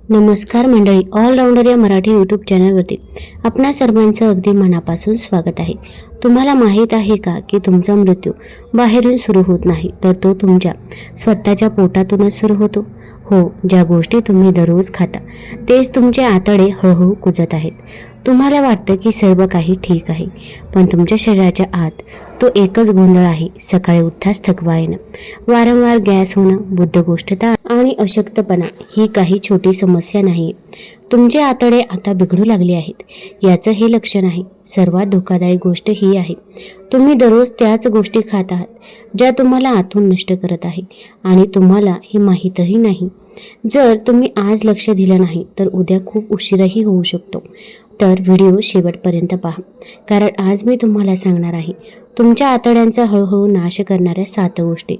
नमस्कार मंडळी, ऑलराऊंडर या मराठी यूट्यूब चॅनलवरती आपणा सर्वांचं अगदी मनापासून स्वागत आहे. तुम्हाला माहीत आहे का की तुमचा मृत्यू बाहेरून सुरू होत नाही, तर तो तुमच्या स्वतःच्या पोटातूनच सुरू होतो. हो, ज्या गोष्टी तुम्ही दररोज खाता तेच तुमचे आतडे हळूहळू कुजत आहेत. तुम्हाला वाटतं की सर्व काही ठीक आहे, पण तुमच्या शरीराच्या आत तो एकच गोंधळ आहे. सकाळी उठताच थकवा येणं, वारंवार गॅस होणं, बद्धकोष्ठता आणि अशक्तपणा ही काही छोटी समस्या नाही. तुमचे आतडे आता बिघडू लागले आहेत याचं हे लक्षण आहे. सर्वात धोकादायक गोष्ट ही आहे, तुम्ही दररोज त्याच गोष्टी खात आहात ज्या तुम्हाला आतून नष्ट करत आहे आणि तुम्हाला हे माहीतही नाही. जर तुम्ही आज लक्ष दिलं नाही तर उद्या खूप उशीरही होऊ शकतो. तर व्हिडिओ शेवटपर्यंत पहा, कारण आज मी तुम्हाला सांगणार आहे तुमच्या आतड्यांचा हळूहळू नाश करणाऱ्या 7 गोष्टी.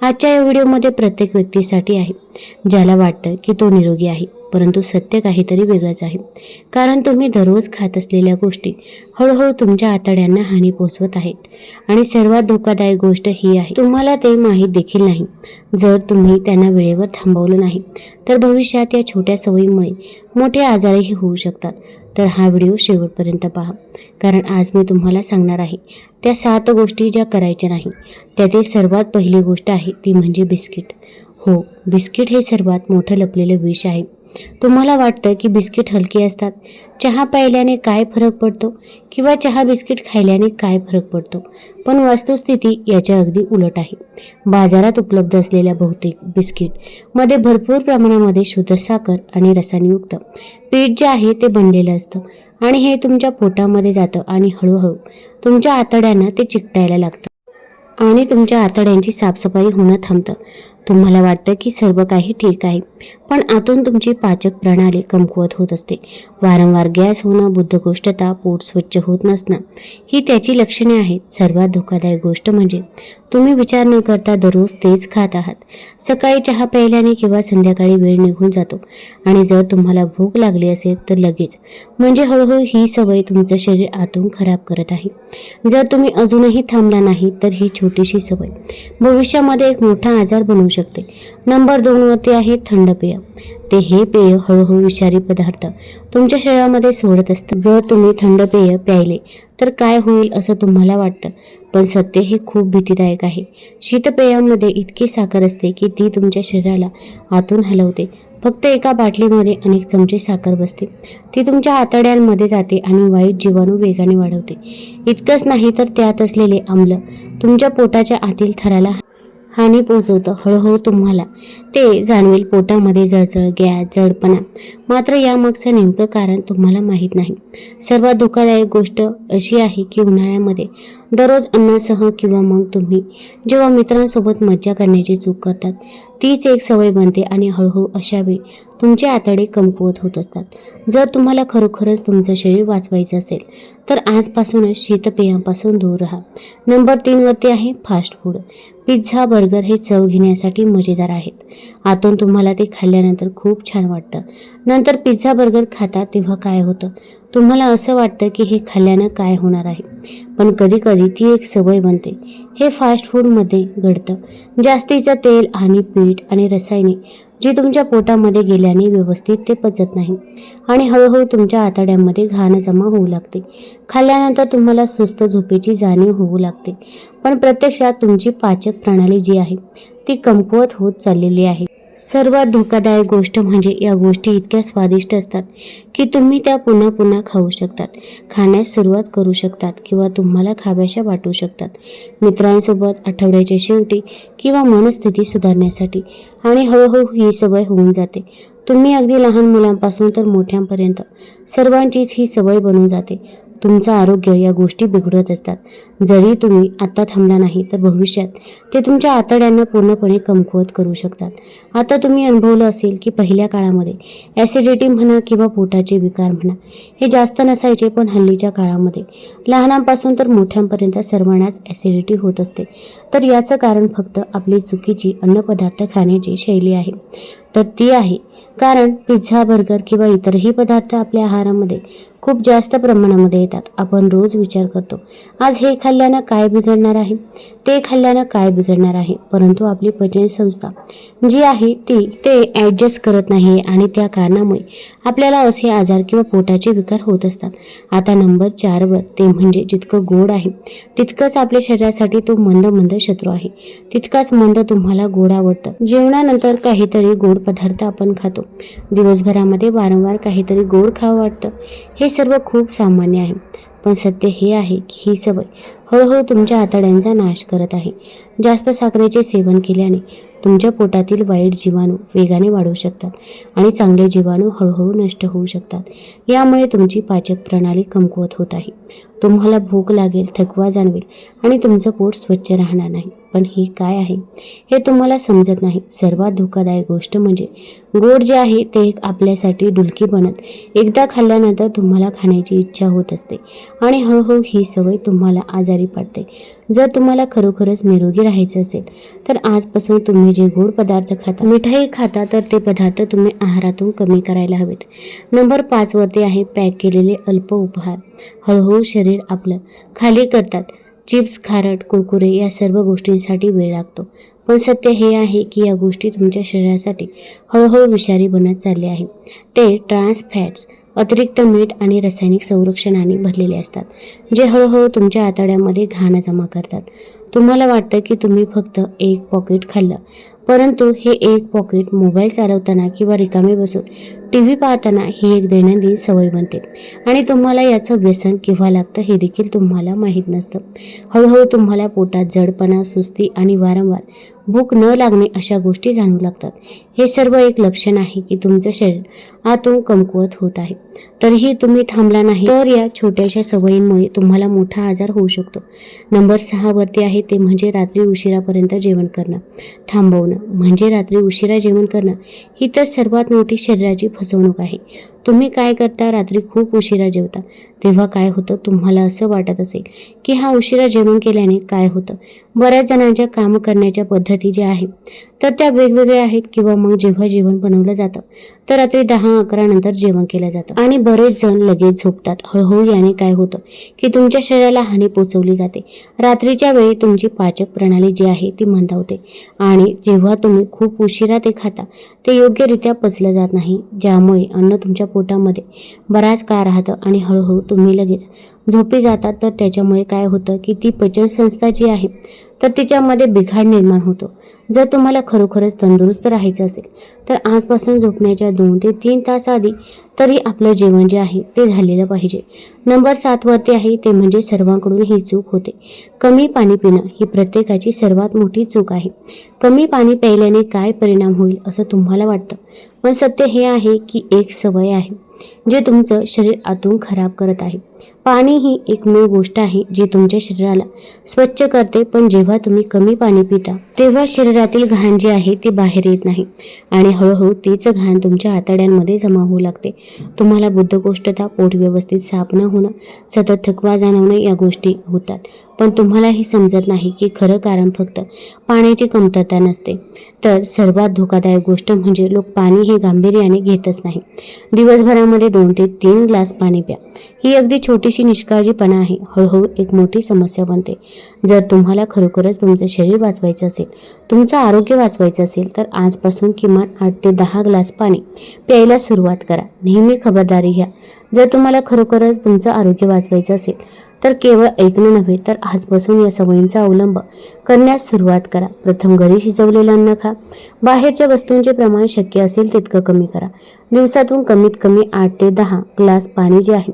आजच्या या व्हिडिओमध्ये प्रत्येक व्यक्तीसाठी आहे ज्याला वाटतं की तो निरोगी आहे, परंतु सत्य काहीतरी वेगळंच आहे. कारण तुम्ही दररोज खात असलेल्या गोष्टी हळूहळू तुमच्या आतड्यांना हानी पोहोचवत आहेत. आणि सर्वात धोकादायक गोष्ट ही आहे, तुम्हाला ते माहीत देखील नाही. जर तुम्ही त्यांना वेळेवर थांबवलं नाही तर भविष्यात या छोट्या सवयीमुळे मोठे आजारही होऊ शकतात. तर हा व्हिडिओ शेवटपर्यंत पहा, कारण आज मी तुम्हाला सांगणार आहे त्या 7 गोष्टी ज्या करायच्या नाही. त्यातील सर्वात पहिली गोष्ट आहे ती म्हणजे बिस्किट. हो, बिस्किट हे सर्वात मोठं लपलेलं विष आहे. तुम्हाला वाटतं की बिस्किट हलके असतात, चहा प्यायल्याने काय फरक पडतो किंवा चहा बिस्किट खाल्ल्याने काय फरक पडतो, पण वस्तुस्थिती याच्या अगदी उलट आहे. बाजारात उपलब्ध असलेल्या बहुतेक बिस्किटमध्ये भरपूर प्रमाणामध्ये शुद्ध साखर आणि रसायनयुक्त पीठ जे आहे ते बनलेलं असतं आणि हे तुमच्या पोटामध्ये जातं आणि हळूहळू तुमच्या आतड्यांना ते चिकटायला लागतं आणि तुमच्या आतड्यांची साफसफाई होणं थांबतं. तुम्हाला वाटतं की सर्व काही ठीक आहे, पण आतून तुमची पाचक प्रणाली कमकुवत होत असते. वारंवार गॅस होणं, बद्धकोष्ठता, पोट स्वच्छ होत नसणं ही त्याची लक्षणे आहेत. सर्वात धोकादायक गोष्ट म्हणजे तुम्ही विचार न करता दररोज तेच खात आहात. सकाळी चहा प्यायल्याने किंवा संध्याकाळी वेळ निघून जातो आणि जर तुम्हाला भूक लागली असेल तर लगेच, म्हणजे हळूहळू ही सवय तुमचं शरीर आतून खराब करत आहे. जर तुम्ही अजूनही थांबला नाही तर ही छोटीशी सवय भविष्यामध्ये एक मोठा आजार बनवू शकते. नंबर 2 वरती आहे थंड पेय. हे पेय हळूहळू विषारी पदार्थ तुमच्या शरीरामध्ये सोडत असतं. जर तुम्ही थंड पेय प्यायले तर काय होईल असं तुम्हाला वाटतं, पण सत्य हे खूप भीतीदायक आहे. शीतपेयामध्ये इतकी साखर असते की ती तुमच्या शरीराला आतून हलवते. फक्त एका बाटलीमध्ये अनेक चमचे साखर बसते, ती तुमच्या आतड्यांमध्ये जाते आणि वाईट जीवाणू वेगाने वाढवते. इतकंच नाही तर त्यात असलेले आम्ल तुमच्या पोटाच्या आतील थराला हानी पोहोचवतं. हळूहळू तुम्हाला ते जाणवेल, पोटामध्ये जळजळ, गॅस, जडपणा. मात्र यामागचं नेमकं कारण तुम्हाला माहीत नाही. सर्वात धोकादायक गोष्ट अशी आहे की उन्हाळ्यामध्ये दररोज अन्नासह किंवा मग तुम्ही जेव्हा मित्रांसोबत मज्जा करण्याची चूक करतात तीच एक सवय बनते आणि हळूहळू अशा वेळी तुमचे आतडे कमकुवत होत असतात. जर तुम्हाला खरोखरच तुमचं शरीर वाचवायचं असेल तर आजपासूनच शीतपेयांपासून दूर राहा. नंबर 3 वरती आहे फास्ट फूड. पिझ्झा, बर्गर हे चव घेण्यासाठी मजेदार आहेत. आतून तुम्हाला ते खाल्ल्यानंतर खूप छान वाटतं. नंतर पिझ्झा बर्गर खाता तेव्हा काय होतं, तुम्हाला असं वाटतं की हे खाल्ल्यानं काय होणार आहे, पण कधीकधी ती एक सवय बनते. हे फास्ट फूडमध्ये घडतं. जास्तीचं तेल आणि पीठ आणि रसायने जी तुमच्या पोटामध्ये गेल्याने व्यवस्थित ते पचत नाही आणि हळूहळू तुमच्या आतड्यांमध्ये घाण जमा होऊ लागते. खाल्ल्यानंतर तुम्हाला सुस्त, झोपेची जाणीव होऊ लागते, पण प्रत्यक्षात तुमची पाचक प्रणाली जी आहे ती कमकुवत होत चाललेली आहे. सर्वात धोकादायक गोष्ट म्हणजे या गोष्टी इतक्या स्वादिष्ट असतात की तुम्ही त्या पुन्हा पुन्हा खाऊ शकतात, खाण्यास सुरुवात करू शकतात किंवा तुम्हाला खाव्याशा वाटू शकतात. मित्रांसोबत, आठवड्याच्या शेवटी किंवा मनस्थिती सुधारण्यासाठी. आणि हळूहळू ही सवय होऊन जाते. तुम्ही अगदी लहान मुलांपासून तर मोठ्यांपर्यंत सर्वांचीच ही सवय बनून जाते. तुमचं आरोग्य या गोष्टी बिघडत असतात. जरी तुम्ही आता थांबला नाही तर भविष्यात ते तुमच्या आतड्यांना पूर्णपणे कमकुवत करू शकतात. आता तुम्ही अनुभवलं असेल की पहिल्या काळामध्ये ॲसिडिटी म्हणा किंवा पोटाचे विकार म्हणा हे जास्त नसायचे, पण हल्लीच्या काळामध्ये लहानांपासून तर मोठ्यांपर्यंत सर्वांनाच ॲसिडिटी होत असते. तर याचं कारण फक्त आपली चुकीची अन्नपदार्थ खाण्याची शैली आहे. तर ती आहे कारण पिझ्झा, बर्गर किंवा इतरही पदार्थ आपल्या आहारामध्ये खूप जास्त प्रमाणामध्ये येतात. आपण रोज विचार करतो, आज हे खाल्ल्यानं काय बिघडणार आहे, ते खाल्ल्यानं काय बिघडणार आहे, परंतु आपली पचनसंस्था जी आहे ते ॲडजस्ट करत नाही आणि त्या कारणामुळे आपल्याला असे आजार किंवा पोटाचे विकार होत असतात. आता नंबर 4वर ते म्हणजे जितकं गोड आहे तितकंच आपल्या शरीरासाठी तो मंद शत्रू आहे. तितकाच मंद तुम्हाला गोड आवडतं. जेवणानंतर काहीतरी गोड पदार्थ आपण खातो. दिवसभरामध्ये वारंवार काहीतरी गोड खावं वाटतं. हे सर्व खूप सामान्य आहे. पण सत्य हे आहे की ही सवय हळूहळू तुमच्या आतड्यांचा नाश करत आहे. जास्त साखरेचे सेवन केल्याने तुमच्या पोटातील वाईट जीवाणू वेगाने वाढू शकतात आणि चांगले जीवाणू हळूहळू नष्ट होऊ शकतात. यामुळे तुमची पाचक प्रणाली कमकुवत होत आहे. तुम्हाला भूक लागेल, थकवा जाणवेल आणि तुमचं पोट स्वच्छ राहणार नाही. पण ही काय आहे हे तुम्हाला समजत नाही. सर्वात धोकादायक गोष्ट म्हणजे गोड जे आहे ते आपल्यासाठी डुलकी बनत एकदा खाल्ल्यानंतर तुम्हाला खाण्याची इच्छा होत असते आणि हळूहळू ही सवय तुम्हाला आजारी पाडते. जर तुम्हाला खरोखरच निरोगी राहायचं असेल तर आजपासून तुम्ही जे गोड पदार्थ खाता, मिठाई खाता, तर ते पदार्थ तुम्ही आहारातून कमी करायला हवेत. नंबर 5वरती आहे पॅक केलेले अल्प उपहार. हळूहळू शरीर आपलं खाली करतात. चिप्स, खारट, कुरकुरे या सर्व गोष्टींसाठी वेळ लागतो. पण सत्य हे आहे की या गोष्टी तुमच्या शरीरासाठी हळूहळू विषारी बनत चालले आहे. ते ट्रान्स फॅट्स, अतिरिक्त मीठ आणि रासायनिक संरक्षणाने भरलेले असतात, जे हळूहळू तुमच्या आतड्यामध्ये घाण जमा करतात. तुम्हाला वाटतं की तुम्ही फक्त एक पॉकेट खाल्लं, परंतु हे एक पॉकेट मोबाईल चालवताना किंवा रिकामे बसून TV पाहताना ही एक दैनंदिन सवय बनते आणि तुम्हाला याचं व्यसन केव्हा लागतं हे देखील तुम्हाला माहीत नसतं. हळूहळू तुम्हाला पोटात जडपणा, सुस्ती आणि वारंवार भूक न लागणे अशा गोष्टी जाणवू लागतात. हे सर्व एक लक्षण आहे की तुमचं शरीर आतून कमकुवत होत आहे. तरीही तुम्ही थांबला नाही तर या छोट्याशा सवयींमुळे तुम्हाला मोठा आजार होऊ शकतो. नंबर 6वरती आहे ते म्हणजे रात्री उशिरापर्यंत जेवण करणं थांबवणं. म्हणजे रात्री उशिरा जेवण करणं ही तर सर्वात मोठी शरीराची फसवणूक आहे. तुम्ही काय करता, रात्री खूप उशिरा जेवता. तेव्हा काय होतं, तुम्हाला असं वाटत असेल की हा उशिरा जेवण केल्याने काय होतं. बऱ्याच जणांच्या काम करण्याच्या पद्धती ज्या आहेत तर त्या वेगवेगळ्या आहेत. किंवा मग जेव्हा जेवण बनवलं जातं तर रात्री 10-11 नंतर जेवण केलं जातं आणि बरेच जण लगेच झोपतात. हळूहळू याने काय होतं की तुमच्या शरीराला हानी पोचवली जाते. रात्रीच्या वेळी तुमची पाचक प्रणाली जी आहे ती मंदावते आणि जेव्हा तुम्ही खूप उशिरा ते खाता ते योग्यरित्या पचलं जात नाही, ज्यामुळे अन्न तुमच्या पोटामध्ये बराच काळ राहतं आणि हळूहळू तुम्ही लगेच झोपी जातात. तर त्याच्यामुळे काय होतं की ती पचनसंस्था जी आहे तर तिच्यामध्ये बिघाड निर्माण होतो. जर तुम्हाला खरोखरच तंदुरुस्त राहायचं असेल तर आजपासून झोपण्याच्या 2 ते 3 तास आधी तरी आपलं जेवण जे आहे ते झालेलं पाहिजे. नंबर 7वरती आहे ते म्हणजे सर्वांकडून ही चूक होते. कमी पाणी पिणं ही प्रत्येकाची सर्वात मोठी चूक आहे. कमी पाणी प्यायल्याने काय परिणाम होईल असं तुम्हाला वाटतं, पण सत्य हे आहे की एक सवय आहे जे तुमचं शरीर आतून खराब करत आहे. पाणी ही एकमेव गोष्ट आहे जी तुमच्या शरीराला स्वच्छ करते. पण जेव्हा तुम्ही कमी पाणी पिता तेव्हा शरीरातील घाण जी आहे ती बाहेर येत नाही आणि हळूहळू तीच घाण तुमच्या आतड्यांमध्ये जमा होऊ लागते. तुम्हाला बद्धकोष्ठता, पोट व्यवस्थित साफ न होणं, सतत थकवा जाणवणे या गोष्टी होतात. पण तुम्हाला हे समजत नाही की खरं कारण फक्त पाण्याची कमतरता नसते. तर सर्वात धोकादायक गोष्ट म्हणजे लोक पाणी हे गांभीर्याने घेतच नाही. दिवसभरामध्ये 2 ते 3 ग्लास पाणी प्या. ही अगदी छोटीशी निष्काळजीपणा आहे, हळूहळू एक मोठी समस्या बनते. जर तुम्हाला खरोखरच तुमचं शरीर वाचवायचं असेल, तुमचं आरोग्य वाचवायचं असेल तर आजपासून किमान 8 ते 10 ग्लास पाणी प्यायला सुरुवात करा. नेहमी खबरदारी घ्या. जर तुम्हाला खरोखरच तुमचं आरोग्य वाचवायचं असेल तर केवळ ऐकणं नव्हे तर आजपासून या सवयींचा अवलंब करण्यास सुरुवात करा. प्रथम घरी शिजवलेलं अन्न खा. बाहेरच्या वस्तूंचे प्रमाण शक्य असेल तितकं कमी करा. दिवसातून कमीत कमी 8 ते 10 ग्लास पाणी जे आहे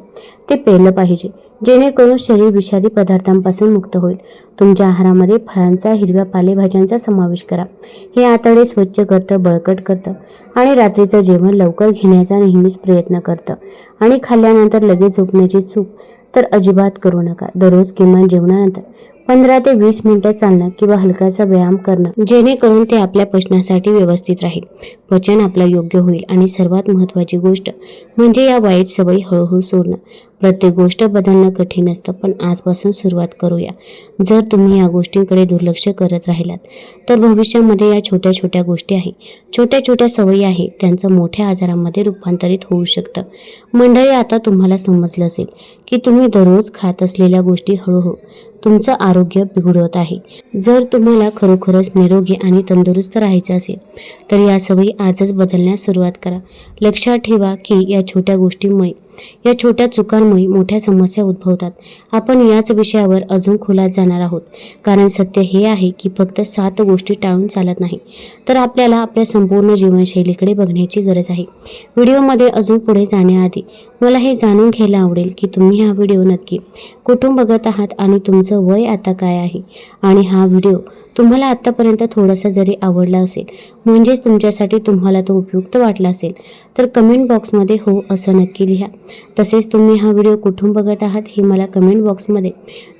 ते प्यायलं पाहिजे, जेणेकरून शरीर विषारी पदार्थांपासून मुक्त होईल. तुमच्या आहारामध्ये फळांचा, हिरव्या पालेभाज्यांचा समावेश करा. हे आतडे स्वच्छ करतं, बळकट करतं आणि रात्रीचं जेवण लवकर घेण्याचा नेहमीच प्रयत्न करतं. आणि खाल्ल्यानंतर लगेच झोपण्याची चूक तर अजिबात करू नका. दररोज किमान जेवणानंतर 15 ते 20 मिनिटं चालणं किंवा हलकासा व्यायाम करणं, जेणेकरून ते आपल्या पचनासाठी व्यवस्थित राहील. पचन आपलं योग्य होईल आणि सर्वात महत्त्वाची गोष्ट म्हणजे या वाईट सवयी हळूहळू सोडणं. प्रत्येक गोष्ट बदलणं कठीण असतं, पण आजपासून सुरुवात करूया. जर तुम्ही या गोष्टींकडे दुर्लक्ष करत राहिलात तर भविष्यामध्ये या छोट्या छोट्या गोष्टी आहे, छोट्या छोट्या सवयी आहे, त्यांचं मोठ्या आजारामध्ये रूपांतरित होऊ शकतं. मंडळी, आता तुम्हाला समजलं असेल की तुम्ही दररोज खात असलेल्या गोष्टी हळूहळू तुमचं आरोग्य बिघडवत आहे. जर तुम्हाला खरोखरच निरोगी आणि तंदुरुस्त राहायचं असेल तर या सवयी आजच बदलण्यास सुरुवात करा. लक्षात ठेवा की या छोट्या गोष्टींमुळे, या छोट्या चुकांमुळे मोठ्या समस्या उद्भवतात. आपण याच विषयावर अजून खोलात जाणार आहोत, कारण सत्य हे आहे की फक्त 7 गोष्टी टाळून चालत नाही, तर आपल्याला आपल्या संपूर्ण जीवनशैलीकडे बघण्याची गरज आहे. व्हिडिओमध्ये अजून पुढे जाण्याआधी मला हे जाणून घ्यायला आवडेल की तुम्ही हा व्हिडिओ नक्की कुठून बघत आहात आणि तुमचं वय आता काय आहे, आणि हा व्हिडिओ तुम्हाला आत्तापर्यंत थोडासा जरी आवडला असेल, म्हणजेच तुमच्यासाठी तुम्हाला तो उपयुक्त वाटला असेल, तर कमेंट बॉक्समध्ये हो असं नक्की लिहा. तसेच तुम्ही हा व्हिडिओ कुठून बघत आहात हे मला कमेंट बॉक्समध्ये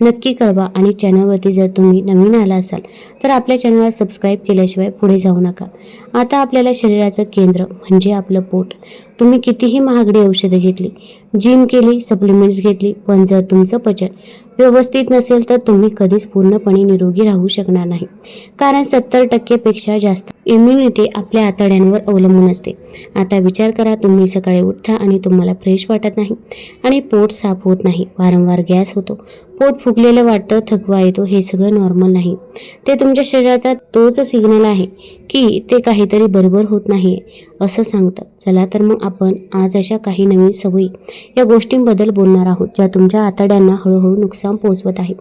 नक्की कळवा. आणि चॅनलवरती जर तुम्ही नवीन आला असाल तर आपल्या चॅनलला सबस्क्राईब केल्याशिवाय पुढे जाऊ नका. आता आपल्याला शरीराचं केंद्र म्हणजे आपलं पोट. तुम्ही कितीही महागडी औषधं घेतली, जिम केली, सप्लिमेंट्स घेतली, पण जर तुमचं पचन व्यवस्थित नसेल तर तुम्ही कधीच पूर्णपणे निरोगी राहू शकणार नाही. कारण 70% पेक्षा जास्त इम्युनिटी आपल्या आतड्यांवर अवलंबून असते. आता विचार करा, तुम्ही सकाळी उठता आणि तुम्हाला फ्रेश वाटत नाही आणि पोट साफ होत नाही, वारंवार गॅस होतो, पोट फुगलेलं वाटतं, थकवा येतो. हे सगळं नॉर्मल नाही. ते तुमच्या शरीराचा तोच सिग्नल आहे की ते काहीतरी बरोबर होत नाही असं सांगतं. चला तर मग आपण आज अशा काही नवीन सवयी, या गोष्टींबद्दल बोलणार आहोत ज्या तुमच्या आतड्यांना हळूहळू नुकसान पोहोचवत आहे.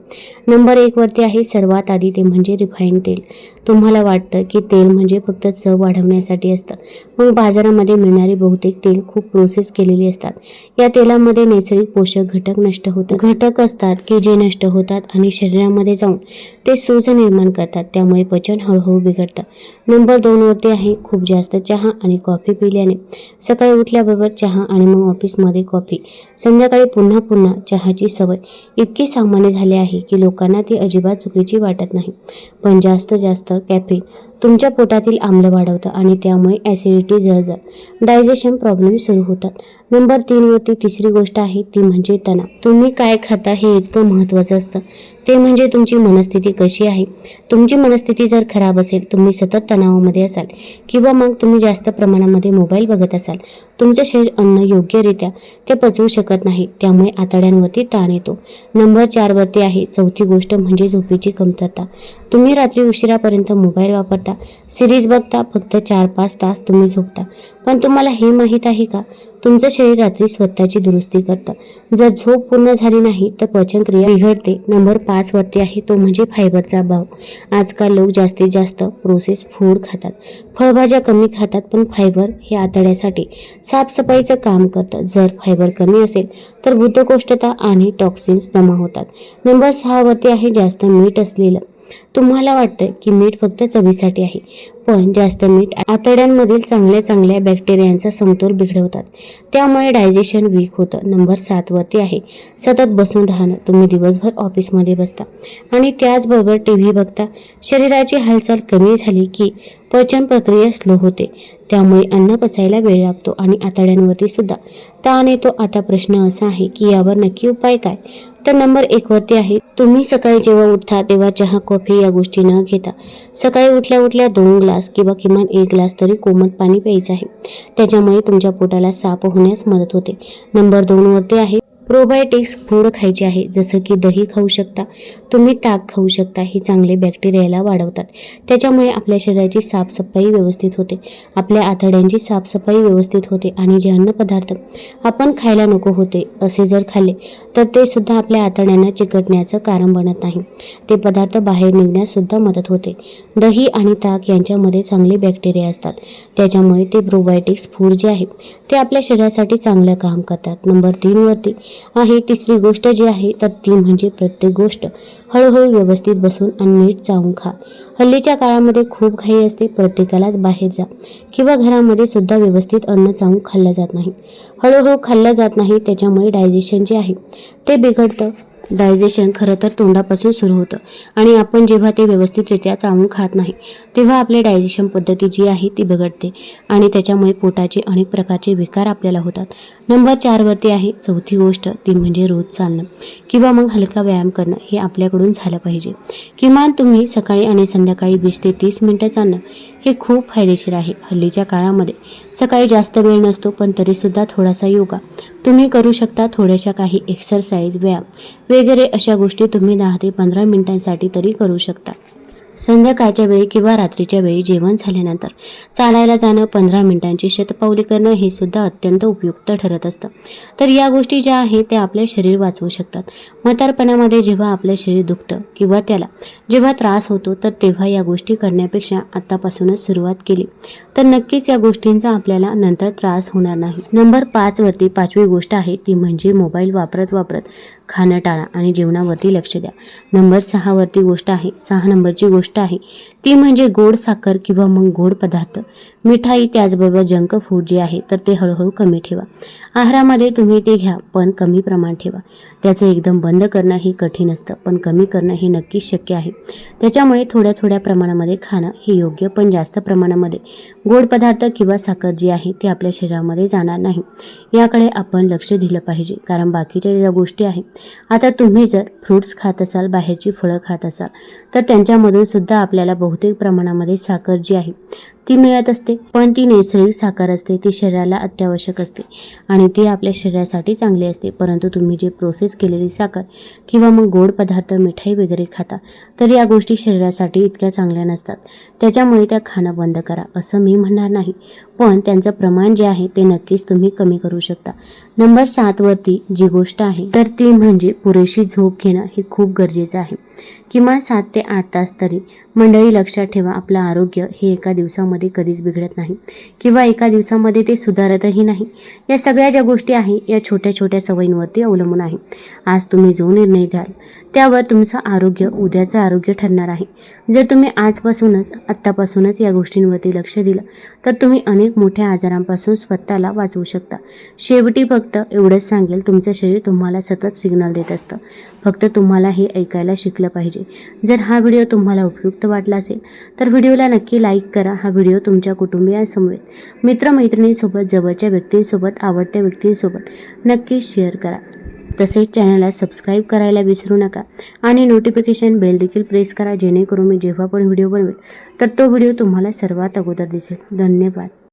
नंबर 1 वरती आहे सर्वात आधी, ते म्हणजे रिफाईंड तेल. तुम्हाला वाटतं की तेल म्हणजे फक्त चव वाढवण्यासाठी असतं, मग बाजारामध्ये मिळणारी बहुतेक तेल खूप प्रोसेस केलेली असतात. या तेलामध्ये नैसर्गिक पोषक घटक असतात की जे नष्ट होतात आणि शरीरामध्ये जाऊन ते सूज निर्माण करतात, त्यामुळे पचन हळूहळू बिघडतं. नंबर 2 वरती आहे खूप जास्त चहा आणि कॉफी पिल्याने. सकाळी उठल्याबरोबर चहा आणि मग ऑफिसमध्ये कॉफी, संध्याकाळी पुन्हा पुन्हा चहाची सवय इतकी सामान्य झाली आहे की लोकांना ती अजिबात चुकीची वाटत नाही. पण जास्त कॅफेन तुमच्या पोटातील आम्ल वाढवतं आणि त्यामुळे ॲसिडिटी, जळजळ, डायजेशन प्रॉब्लेम सुरू होतात. नंबर 3 वरती तिसरी गोष्ट आहे ती म्हणजे तणाव. तुम्ही काय खाता हे इतकं महत्त्वाचं असतं, ते म्हणजे तुमची मनस्थिती कशी आहे. तुमची मनस्थिती जर खराब असेल, तुम्ही सतत तणावामध्ये असाल किंवा मग तुम्ही जास्त प्रमाणामध्ये मोबाईल बघत असाल, तुमचं शरीर अन्न योग्यरित्या ते पचवू शकत नाही, त्यामुळे आतड्यांवरती ताण येतो. नंबर 4 वरती आहे चौथी गोष्ट म्हणजे झोपेची कमतरता. तुम्ही रात्री उशिरापर्यंत मोबाईल वापरता, सिरीज बघता, फक्त 4-5 तास तुम्ही झोपता. पण तुम्हाला हे माहीत आहे का, तुमचं शरीर रात्री स्वतःची दुरुस्ती करतं. जर झोप पूर्ण झाली नाही तर पचनक्रिया बिघडते. नंबर 5 वरती आहे तो म्हणजे फायबरचा अभाव. आजकाल लोक जास्तीत जास्त प्रोसेस फूड खातात, फळभाज्या कमी खातात, पण फायबर हे आतड्यासाठी साफसफाईचं काम करतं. जर फायबर कमी असेल तर बद्धकोष्ठता आणि टॉक्सिन्स जमा होतात. नंबर 6 वरती आहे जास्त मीठ असलेलं. तुम्हाला वाटतं की मीठ फक्त चवीसाठी आहे, पण जास्त मीठ आतड्यांमधील चांगल्या बॅक्टेरियांचा समतोल बिघडवतात, त्यामुळे डायजेशन वीक होतं. नंबर 7 वरती आहे सतत बसून राहणं. तुम्ही दिवसभर ऑफिसमध्ये बसता आणि त्याचबरोबर TV बघता. शरीराची हालचाल कमी झाली की पचन प्रक्रिया स्लो होते, त्यामुळे अन्न पचायला वेळ लागतो आणि आतड्यांवरती सुद्धा ताण येतो. आता प्रश्न असा आहे की यावर नक्की उपाय काय? तर नंबर 1 वरती आहे, तुम्ही सकाळी जेव्हा उठता तेव्हा चहा, कॉफी या गोष्टी न घेता सकाळी उठल्या 2 ग्लास किंवा किमान 1 ग्लास तरी कोमट पाणी प्यायचं आहे. त्याच्यामुळे तुमच्या पोटाला साफ होण्यास मदत होते. नंबर 2 वरती आहे प्रोबायोटिक्स फूड खायचे आहे, जसं की दही खाऊ शकता, तुम्ही ताक खाऊ शकता. हे चांगले बॅक्टेरियाला वाढवतात, त्याच्यामुळे आपल्या शरीराची साफसफाई व्यवस्थित होते, आपल्या आतड्यांची साफसफाई व्यवस्थित होते आणि जे अन्नपदार्थ आपण खायला नको होते असे जर खाल्ले तर ते सुद्धा आपल्या आतड्यांना चिकटण्याचं कारण बनत नाही. ते पदार्थ बाहेर निघण्यास सुद्धा मदत होते. दही आणि ताक यांच्यामध्ये चांगले बॅक्टेरिया असतात, त्याच्यामुळे ते प्रोबायोटिक्स फूड जे आहे ते आपल्या शरीरासाठी चांगलं काम करतात. नंबर 3 वरती आहे तिसरी गोष्ट जी आहे तर ती म्हणजे प्रत्येक गोष्ट हळूहळू व्यवस्थित बसून आणि नीट चावून खा. हल्लीच्या काळामध्ये खूप घाई असते, प्रत्येकालाच बाहेर जा किंवा घरामध्ये सुद्धा व्यवस्थित अन्न चावून खाल्लं जात नाही, हळूहळू खाल्लं जात नाही, त्याच्यामुळे डायजेशन जे आहे ते बिघडतं. डायजेशन खरं तर तोंडापासून सुरू होतं आणि आपण जेव्हा ते व्यवस्थितरित्या चावून खात नाही तेव्हा आपली डायजेशन पद्धती जी आहे ती बिघडते आणि त्याच्यामुळे पोटाचे अनेक प्रकारचे विकार आपल्याला होतात. नंबर 4 वरती आहे चौथी गोष्ट, ती म्हणजे रोज चालणं किंवा मग हलका व्यायाम करणं हे आपल्याकडून झालं पाहिजे. किमान तुम्ही सकाळी आणि संध्याकाळी 20 ते 30 मिनिटं चालणं हे खूप फायदेशीर आहे. हल्लीच्या काळामध्ये सकाळी जास्त वेळ नसतो, पण तरीसुद्धा थोडासा योगा तुम्ही करू शकता. थोड्याशा काही एक्सरसाइज, व्यायाम वगैरे अशा गोष्टी तुम्ही 10 ते 15 मिनिटांसाठी तरी करू शकता. संध्याकाळच्या वेळी किंवा रात्रीच्या वेळी जेवण झाल्यानंतर चालायला जाणं, 15 मिनिटांची शतपावली करणं हे सुद्धा अत्यंत उपयुक्त ठरत असतं. तर या गोष्टी ज्या आहेत त्या आपले शरीर वाचवू शकतात. म्हातारपणामध्ये जेव्हा आपलं शरीर दुखतं किंवा त्याला जेव्हा त्रास होतो तर तेव्हा या गोष्टी करण्यापेक्षा आत्तापासूनच सुरुवात केली तर नक्कीच या गोष्टींचा आपल्याला नंतर त्रास होणार नाही. नंबर 5 वरती 5वी गोष्ट आहे ती म्हणजे मोबाईल वापरत खाणं टाळा आणि जेवणावरती लक्ष द्या. नंबर 6 वरती गोष्ट आहे, 6 नंबरची गोष्ट आहे ती म्हणजे गोड साखर किंवा मग गोड पदार्थ, मिठाई, त्याचबरोबर जंक फूड जे आहे तर ते हळूहळू कमी ठेवा. आहारामध्ये तुम्ही ते घ्या पण कमी प्रमाण ठेवा. त्याचं एकदम बंद करणं हे कठीण असतं, पण कमी करणं हे नक्कीच शक्य आहे. त्याच्यामुळे थोड्या प्रमाणामध्ये खाणं हे योग्य, पण जास्त प्रमाणामध्ये गोड पदार्थ किंवा साखर जी आहे ती आपल्या शरीरामध्ये जाणार नाही. याकडे आपण लक्ष दिलं पाहिजे, कारण बाकीच्या ज्या गोष्टी आहेत, आता तुम्ही जर फ्रूट्स खात असाल, बाहेरची फळं खात असाल तर त्यांच्यामधून सुद्धा आपल्याला बहुतेक प्रमाणामध्ये साखर जी आहे ती मिळत असते, पण ती नैसर्गिक साखर असते, ती शरीराला अत्यावश्यक असते आणि ती आपल्या शरीरासाठी चांगली असते. परंतु तुम्ही जे प्रोसेस केलेली साखर किंवा मग गोड पदार्थ, मिठाई वगैरे खाता तर या गोष्टी शरीरासाठी इतक्या चांगल्या नसतात. त्याच्यामुळे त्या खाणं बंद करा असं मी म्हणणार नाही, पण त्यांचं प्रमाण जे आहे ते नक्कीच तुम्ही कमी करू शकता. नंबर 7 वरती जी गोष्ट आहे तर ती म्हणजे पुरेशी झोप घेणं हे खूप गरजेचं आहे. किमान 7 ते 8 तास तरी. मंडळी, लक्षात ठेवा, आपलं आरोग्य हे एका दिवसामध्ये कधीच बिघडत नाही किंवा एका दिवसामध्ये ते सुधारतही नाही. या सगळ्या ज्या गोष्टी आहेत या छोट्या सवयींवरती अवलंबून आहे. आज तुम्ही जो निर्णय द्याल त्यावर तुमचं आरोग्य उद्याचं आरोग्य ठरणार आहे. जर तुम्ही आत्तापासूनच या गोष्टींवरती लक्ष दिलं तर तुम्ही अनेक मोठ्या आजारांपासून स्वतःला वाचवू शकता. शेवटी फक्त एवढंच सांगेल, तुमचं शरीर तुम्हाला सतत सिग्नल देत असतं, फक्त तुम्हाला हे ऐकायला शिकलं पाहिजे. जर हा व्हिडिओ तुम्हाला उपयुक्त वाटला असेल तर व्हिडिओला नक्की लाईक करा. हा व्हिडिओ तुमच्या कुटुंबियांसमवेत, मित्रमैत्रिणींसोबत, जवळच्या व्यक्तींसोबत, आवडत्या व्यक्तींसोबत नक्की शेअर करा. तसेच चॅनलला सबस्क्राईब करायला विसरू नका आणि नोटिफिकेशन बेल देखील प्रेस करा, जेणेकरून मी जेव्हा पण व्हिडिओ बनवेल तर तो व्हिडिओ तुम्हाला सर्वात अगोदर दिसेल. धन्यवाद.